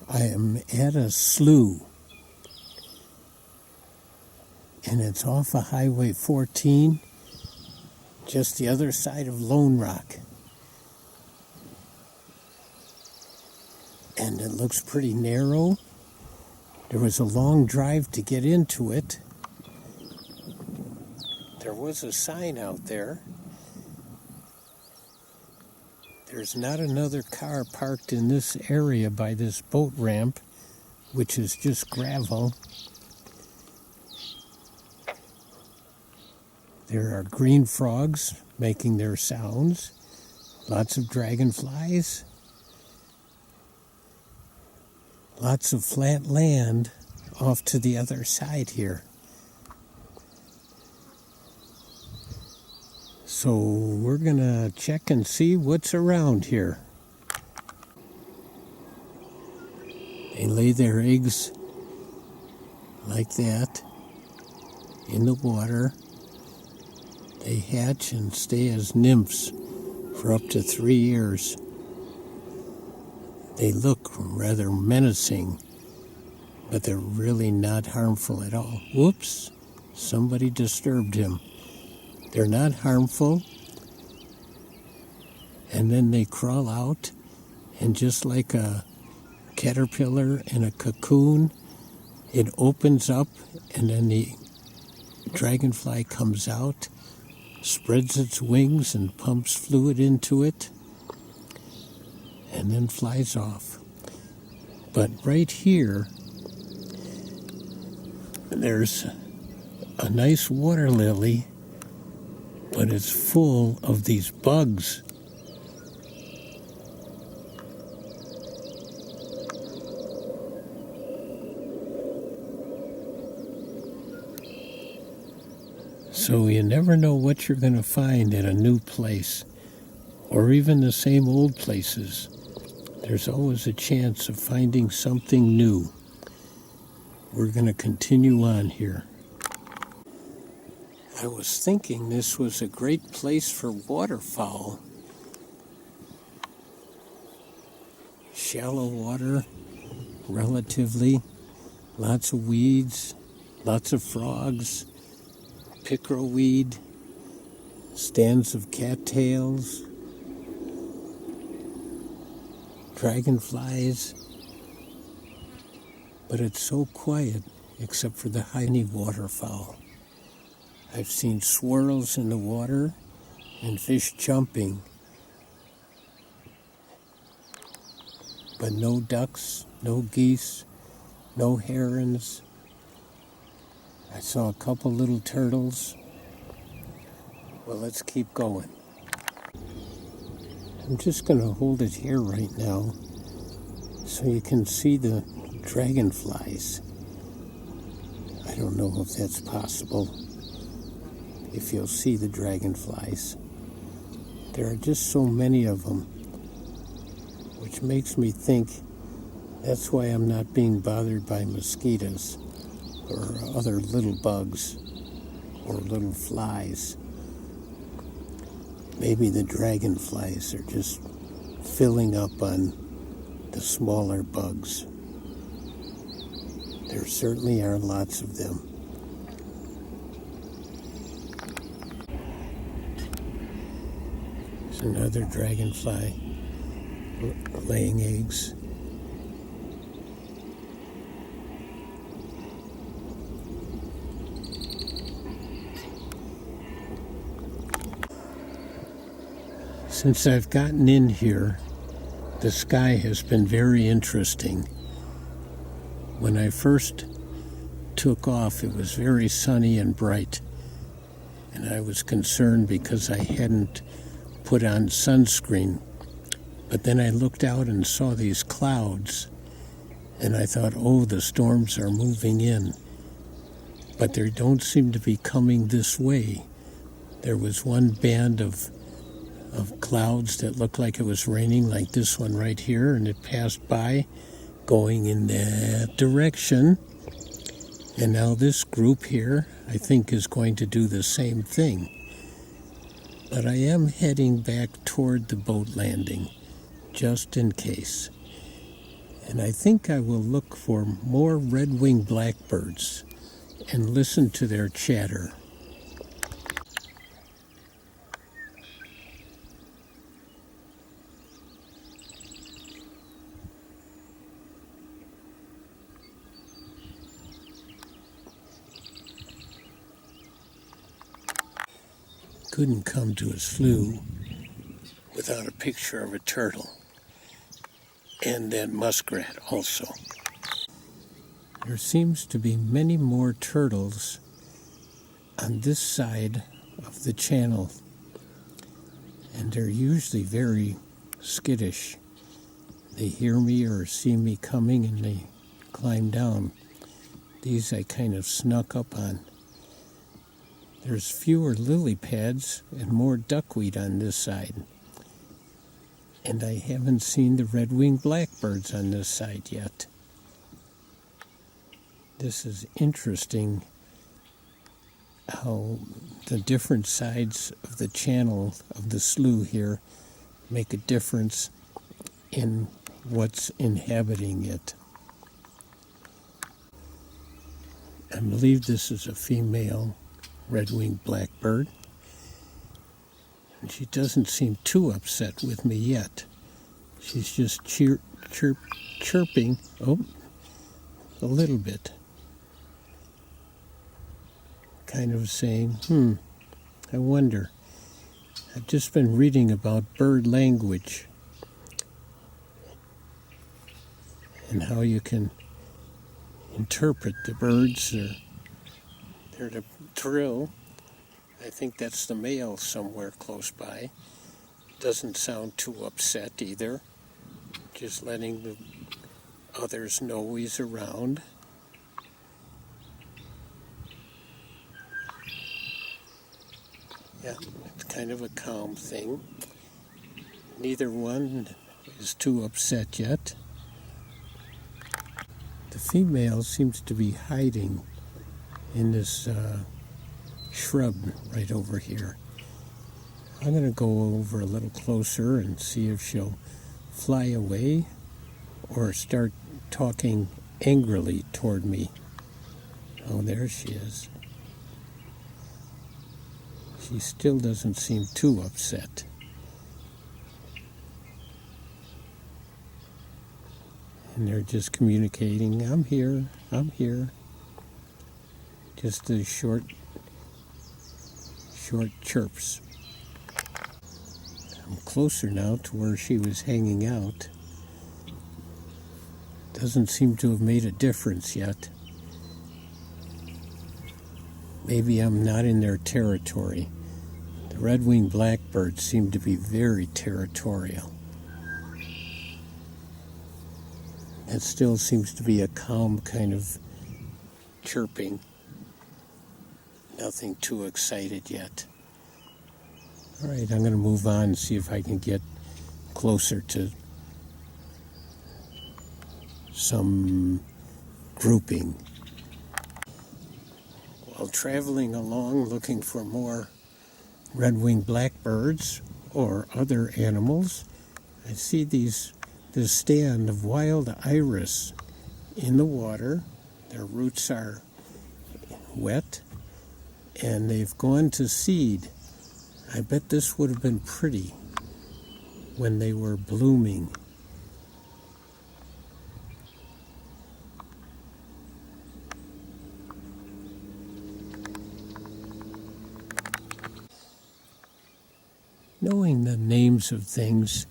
I am at a slough, and it's off of Highway 14, just the other side of Lone Rock. And it looks pretty narrow. There was a long drive to get into it. There was a sign out there. There's not another car parked in this area by this boat ramp, which is just gravel. There are green frogs making their sounds, lots of dragonflies, lots of flat land off to the other side here. So we're gonna check and see what's around here. They lay their eggs like that in the water. They hatch and stay as nymphs for up to 3 years. They look rather menacing, but they're really not harmful at all. Whoops, somebody disturbed him. They're not harmful, and then they crawl out, and just like a caterpillar in a cocoon, it opens up, and then the dragonfly comes out, spreads its wings and pumps fluid into it, and then flies off. But right here, there's a nice water lily, but it's full of these bugs. So you never know what you're going to find at a new place, or even the same old places. There's always a chance of finding something new. We're going to continue on here. I was thinking this was a great place for waterfowl. Shallow water, relatively, lots of weeds, lots of frogs, pickerelweed, stands of cattails, dragonflies, but it's so quiet except for the tiny waterfowl. I've seen swirls in the water and fish jumping, but no ducks, no geese, no herons. I saw a couple little turtles. Well, let's keep going. I'm just going to hold it here right now so you can see the dragonflies. I don't know if that's possible, if you'll see the dragonflies. There are just so many of them, which makes me think that's why I'm not being bothered by mosquitoes or other little bugs or little flies. Maybe the dragonflies are just filling up on the smaller bugs. There certainly are lots of them. There's another dragonfly laying eggs. Since I've gotten in here, the sky has been very interesting. When I first took off, it was very sunny and bright, and I was concerned because I hadn't put on sunscreen. But then I looked out and saw these clouds, and I thought, oh, the storms are moving in. But they don't seem to be coming this way. There was one band of clouds that looked like it was raining, like this one right here, and it passed by going in that direction. And now this group here, I think, is going to do the same thing. But I am heading back toward the boat landing, just in case. And I think I will look for more Redwing blackbirds and listen to their chatter. Couldn't come to a slough without a picture of a turtle. And that muskrat also. There seems to be many more turtles on this side of the channel, and they're usually very skittish. They hear me or see me coming and they climb down. These I kind of snuck up on. There's fewer lily pads and more duckweed on this side. And I haven't seen the Redwing blackbirds on this side yet. This is interesting how the different sides of the channel of the slough here make a difference in what's inhabiting it. I believe this is a female Redwing blackbird. And she doesn't seem too upset with me yet. She's just chirping, a little bit. Kind of saying, I wonder. I've just been reading about bird language and how you can interpret the birds. They're to trill. I think that's the male somewhere close by. Doesn't sound too upset either. Just letting the others know he's around. Yeah, it's kind of a calm thing. Neither one is too upset yet. The female seems to be hiding in this shrub right over here. I'm going to go over a little closer and see if she'll fly away or start talking angrily toward me. Oh, there she is. She still doesn't seem too upset. And they're just communicating, I'm here, I'm here. Just the short chirps. I'm closer now to where she was hanging out. Doesn't seem to have made a difference yet. Maybe I'm not in their territory. The Redwing blackbirds seem to be very territorial. It still seems to be a calm kind of chirping. Nothing too excited yet. All right, I'm going to move on and see if I can get closer to some grouping. While traveling along looking for more Redwing blackbirds or other animals, I see this stand of wild iris in the water. Their roots are wet and they've gone to seed. I bet this would have been pretty when they were blooming. Knowing the names of things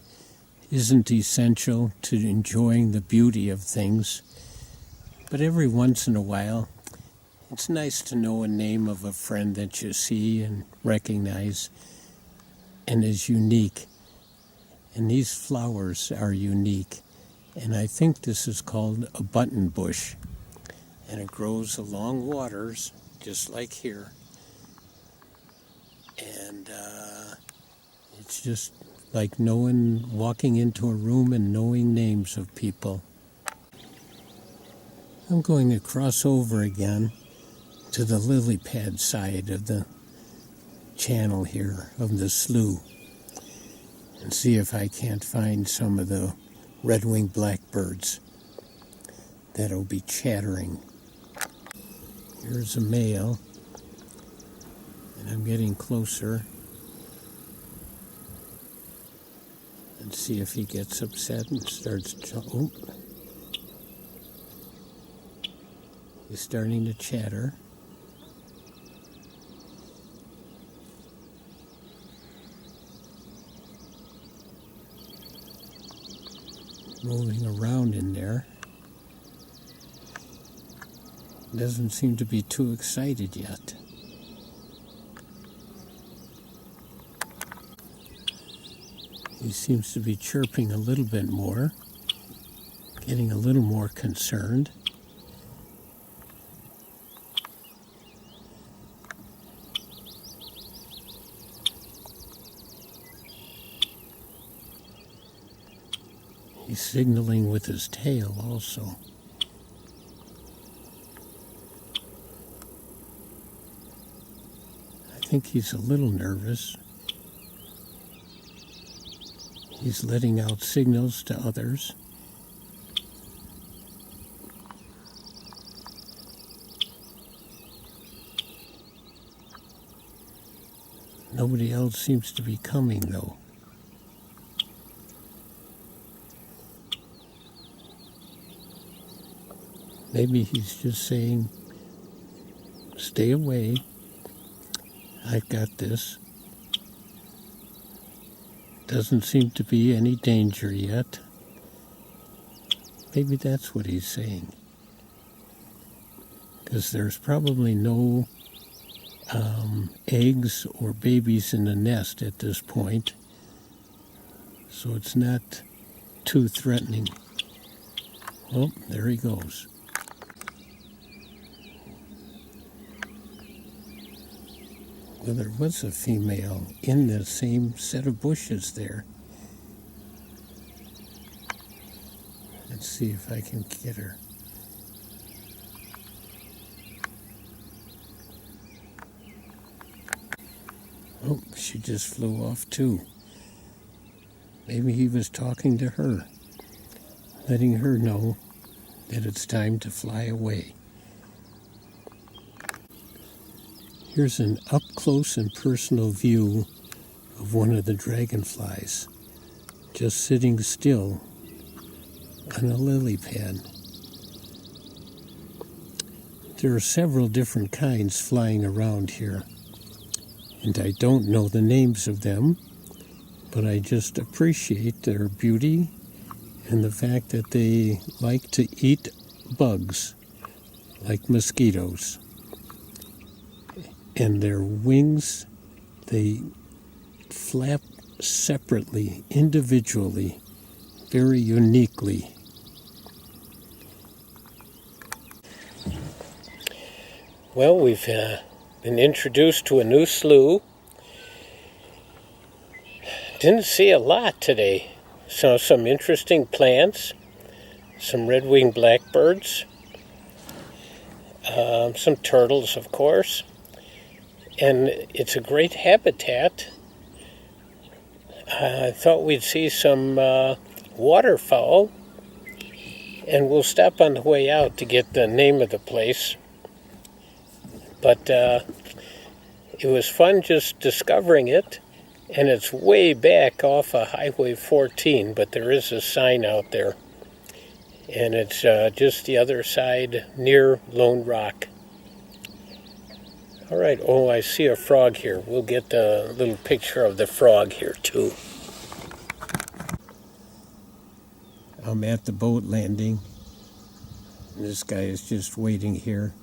isn't essential to enjoying the beauty of things, but every once in a while, it's nice to know a name of a friend that you see and recognize and is unique. And these flowers are unique. And I think this is called a button bush. And it grows along waters, just like here. And it's just like walking into a room and knowing names of people. I'm going to cross over again to the lily pad side of the channel here of the slough and see if I can't find some of the Redwing blackbirds that'll be chattering. Here's a male, and I'm getting closer. And see if he gets upset and starts oh. He's starting to chatter. Moving around in there. Doesn't seem to be too excited yet. He seems to be chirping a little bit more, getting a little more concerned. He's signaling with his tail also. I think he's a little nervous. He's letting out signals to others. Nobody else seems to be coming, though. Maybe he's just saying, stay away. I've got this. Doesn't seem to be any danger yet. Maybe that's what he's saying. Because there's probably no eggs or babies in the nest at this point. So it's not too threatening. Oh, there he goes. Well, there was a female in the same set of bushes there. Let's see if I can get her. Oh, she just flew off too. Maybe he was talking to her, letting her know that it's time to fly away. Here's an up-close and personal view of one of the dragonflies, just sitting still on a lily pad. There are several different kinds flying around here, and I don't know the names of them, but I just appreciate their beauty and the fact that they like to eat bugs, like mosquitoes. And their wings, they flap separately, individually, very uniquely. Well, we've been introduced to a new slough. Didn't see a lot today. Saw some interesting plants, some Redwing BlackBirds, some turtles, of course. And it's a great habitat. I thought we'd see some waterfowl, and we'll stop on the way out to get the name of the place. But it was fun just discovering it, and it's way back off of Highway 14, but there is a sign out there. And it's just the other side near Lone Rock. All right, oh, I see a frog here. We'll get a little picture of the frog here, too. I'm at the boat landing. This guy is just waiting here.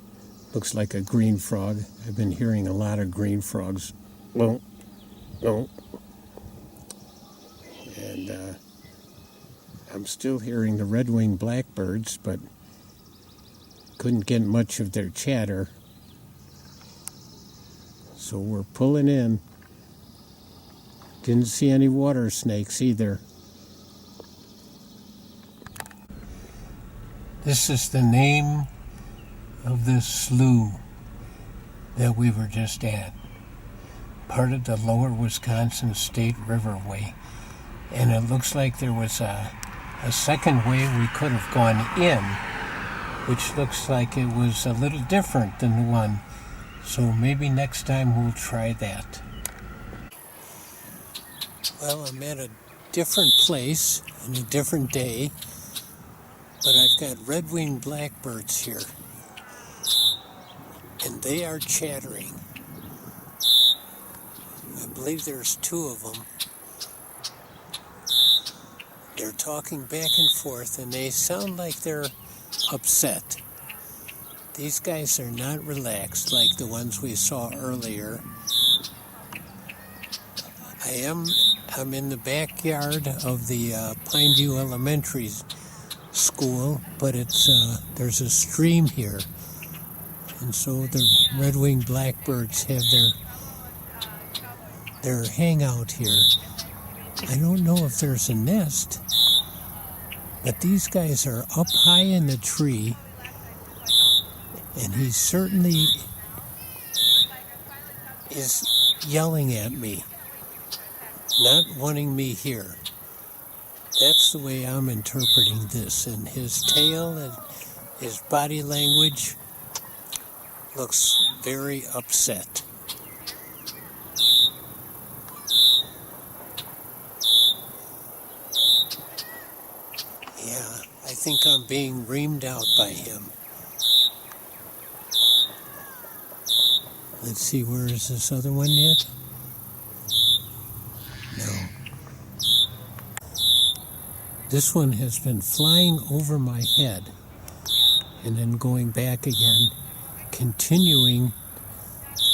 Looks like a green frog. I've been hearing a lot of green frogs. Well, no. And I'm still hearing the Redwing BlackBirds, but couldn't get much of their chatter. So we're pulling in. Didn't see any water snakes either. This is the name of this slough that we were just at. Part of the Lower Wisconsin State Riverway. And it looks like there was a second way we could have gone in, which looks like it was a little different than the one. So maybe next time we'll try that. Well, I'm at a different place on a different day, but I've got Redwing BlackBirds here, and they are chattering. I believe there's two of them. They're talking back and forth, and they sound like they're upset. These guys are not relaxed like the ones we saw earlier. I'm in the backyard of the Pineview Elementary School, but there's a stream here, and so the Redwing Blackbirds have their hangout here. I don't know if there's a nest, but these guys are up high in the tree, and he certainly is yelling at me, not wanting me here. That's the way I'm interpreting this, and his tail and his body language looks very upset. Yeah, I think I'm being reamed out by him. Let's see, where is this other one yet? No. This one has been flying over my head and then going back again, continuing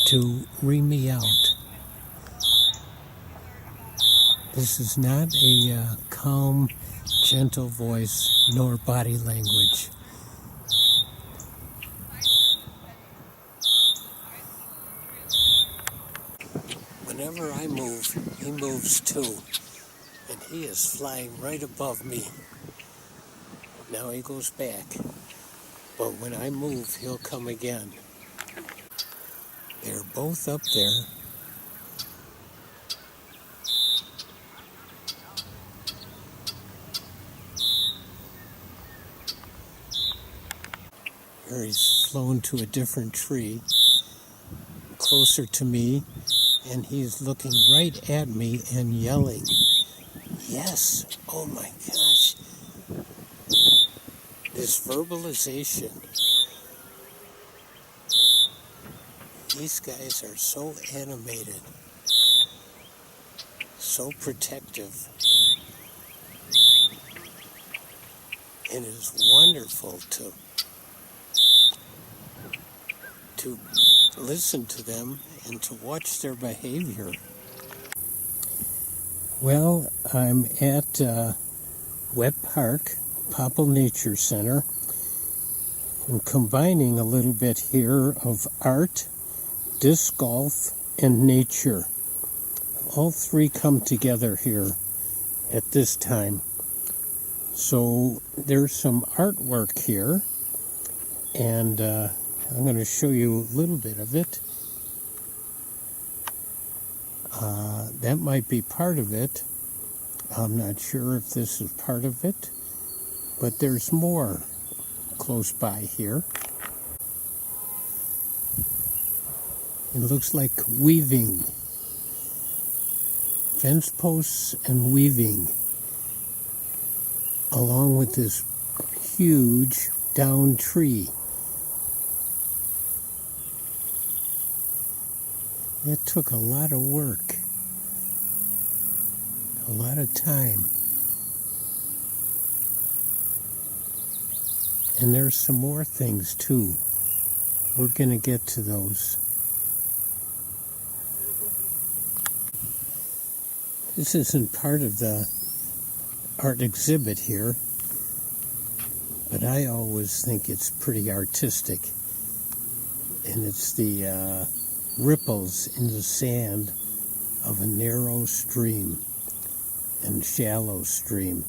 to ream me out. This is not a calm, gentle voice nor body language. Whenever I move, he moves too, and he is flying right above me. Now he goes back, but when I move, he'll come again. They're both up there. Here he's flown to a different tree, closer to me, and he's looking right at me and yelling. Yes, oh my gosh. This verbalization. These guys are so animated, so protective. It is wonderful to listen to them and to watch their behavior. Well, I'm at Wet Park, Popple Nature Center. I'm combining a little bit here of art, disc golf, and nature. All three come together here at this time. So there's some artwork here, and I'm going to show you a little bit of it. That might be part of it. I'm not sure if this is part of it, but there's more close by here. It looks like weaving. Fence posts and weaving, along with this huge down tree. It took a lot of work, a lot of time. And there's some more things too. We're going to get to those. This isn't part of the art exhibit here, but I always think it's pretty artistic. And it's the ripples in the sand of a narrow stream and shallow stream.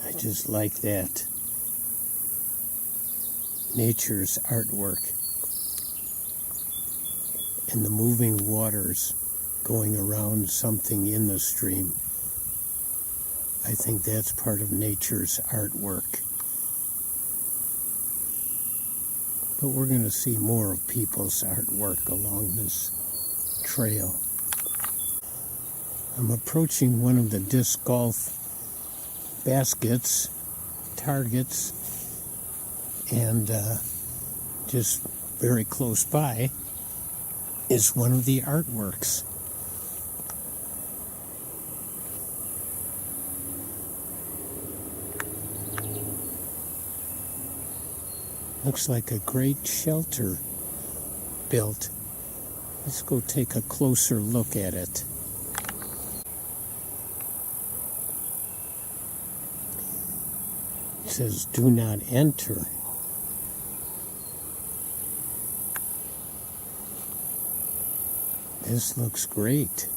I just like that. Nature's artwork and the moving waters going around something in the stream. I think that's part of nature's artwork. But we're going to see more of people's artwork along this trail. I'm approaching one of the disc golf baskets, targets, and just very close by is one of the artworks. Looks like a great shelter built. Let's go take a closer look at it. It says, "Do not enter." This looks great.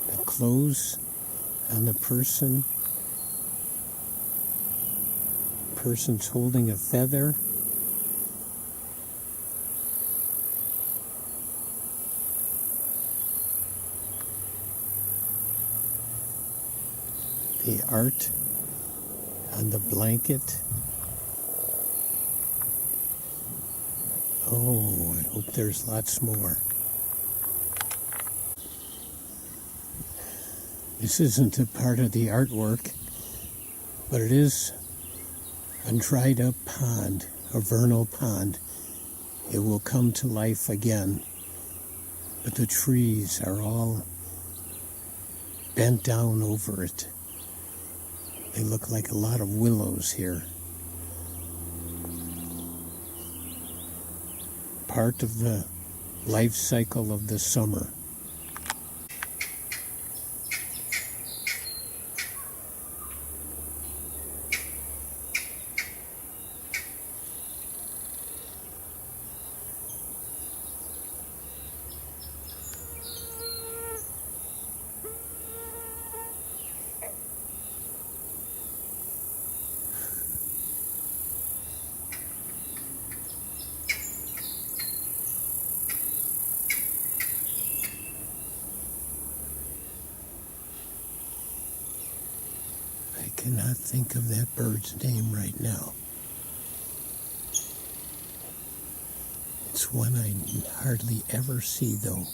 The clothes on the person's holding a feather. The art on the blanket. Oh, I hope there's lots more. This isn't a part of the artwork, but it is a dried up pond, a vernal pond. It will come to life again, but the trees are all bent down over it. They look like a lot of willows here. Part of the life cycle of the summer. I cannot think of that bird's name right now. It's one I hardly ever see, though.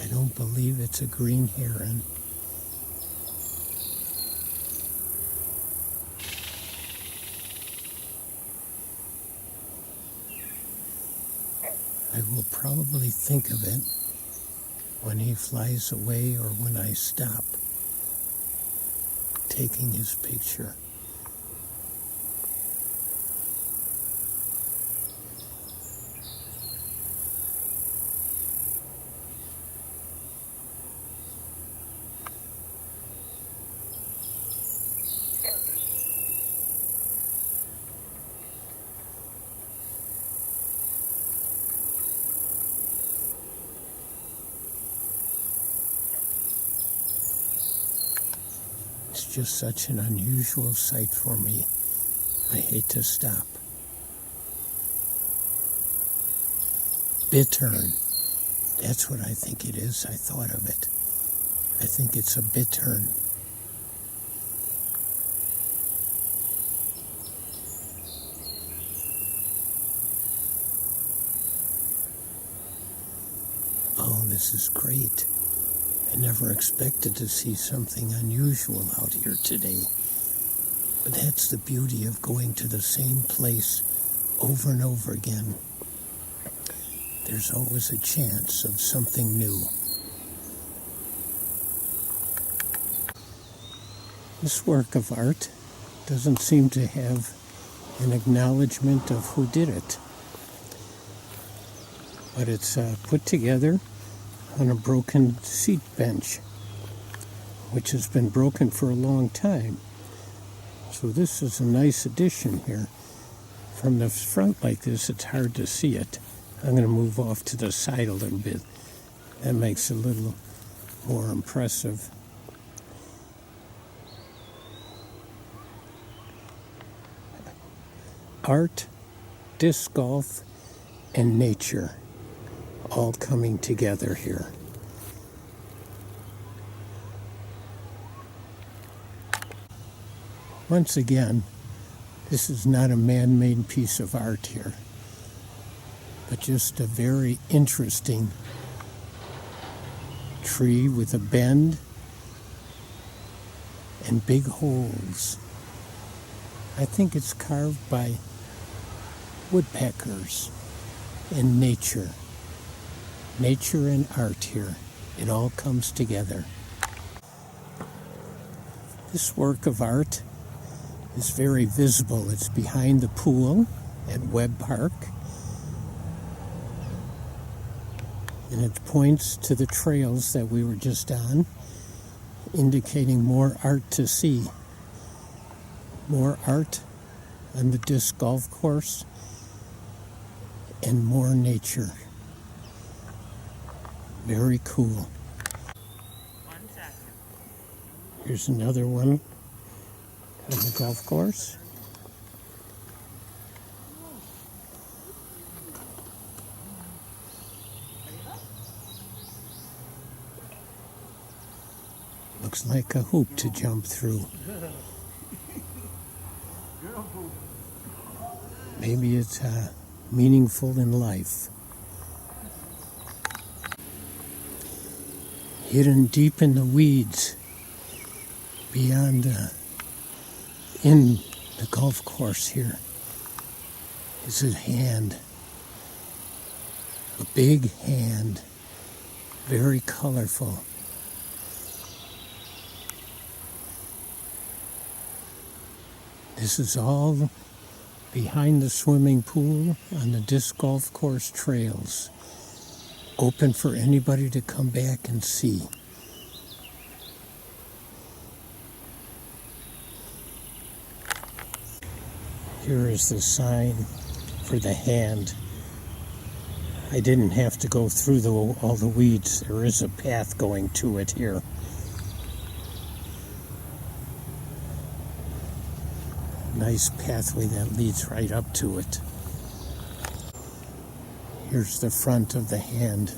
I don't believe it's a green heron. I will probably think of it when he flies away or when I stop taking his picture. It's just such an unusual sight for me. I hate to stop. Bittern. That's what I think it is. I thought of it. I think it's a bittern. Oh, this is great. I never expected to see something unusual out here today. But that's the beauty of going to the same place over and over again. There's always a chance of something new. This work of art doesn't seem to have an acknowledgement of who did it. But it's put together on a broken seat bench, which has been broken for a long time. So this is a nice addition here. From the front like this, it's hard to see it. I'm going to move off to the side a little bit. That makes it a little more impressive. art, disc golf, and nature all coming together here. Once again, this is not a man-made piece of art here, but just a very interesting tree with a bend and big holes. I think it's carved by woodpeckers and nature. Nature and art here. It all comes together. This work of art is very visible. It's behind the pool at Webb Park. And it points to the trails that we were just on, indicating more art to see. More art on the disc golf course and more nature. Very cool. Here's another one on the golf course. Looks like a hoop to jump through. Maybe it's meaningful in life. Hidden deep in the weeds, beyond in the golf course here, is a hand. A big hand, very colorful. This is all behind the swimming pool on the disc golf course trails. Open for anybody to come back and see. Here is the sign for the hand. I didn't have to go through all the weeds. There is a path going to it here. Nice pathway that leads right up to it. Here's the front of the hand.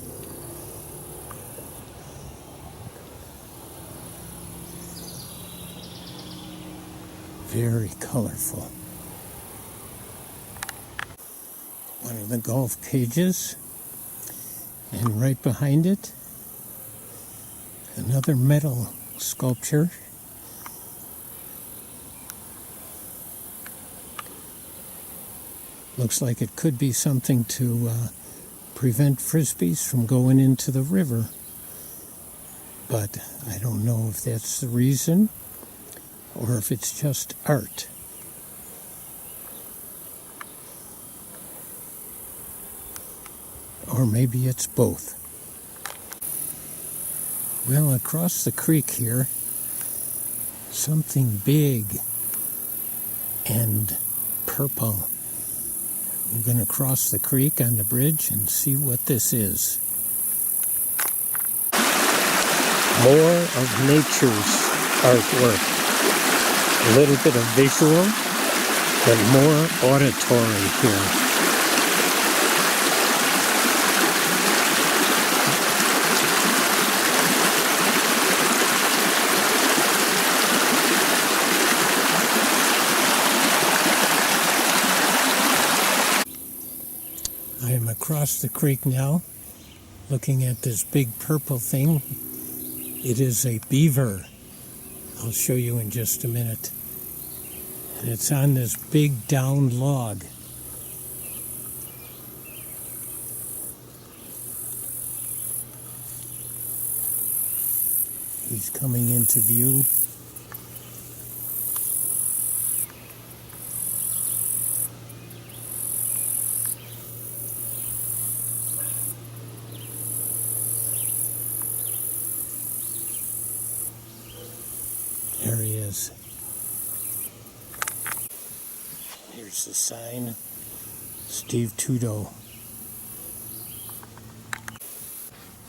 Very colorful. One of the golf cages. And right behind it, another metal sculpture. Looks like it could be something to prevent frisbees from going into the river. But I don't know if that's the reason or if it's just art. Or maybe it's both. Well, across the creek here, something big and purple. We're going to cross the creek on the bridge and see what this is. More of nature's artwork. A little bit of visual, but more auditory here. I am across the creek now, looking at this big purple thing. It is a beaver. I'll show you in just a minute. And it's on this big downed log. He's coming into view. There he is. Here's the sign. Steve Tudo.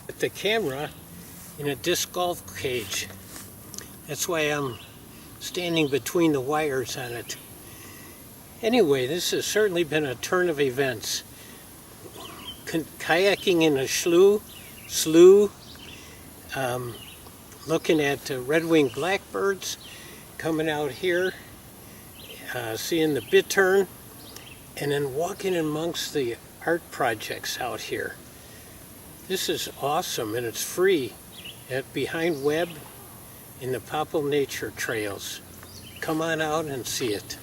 With the camera in a disc golf cage. That's why I'm standing between the wires on it. Anyway, this has certainly been a turn of events. Kayaking in a slough, looking at Redwing blackbirds, coming out here, seeing the Bittern, and then walking amongst the art projects out here. This is awesome, and it's free at Behind Webb in the Popple Nature Trails. Come on out and see it.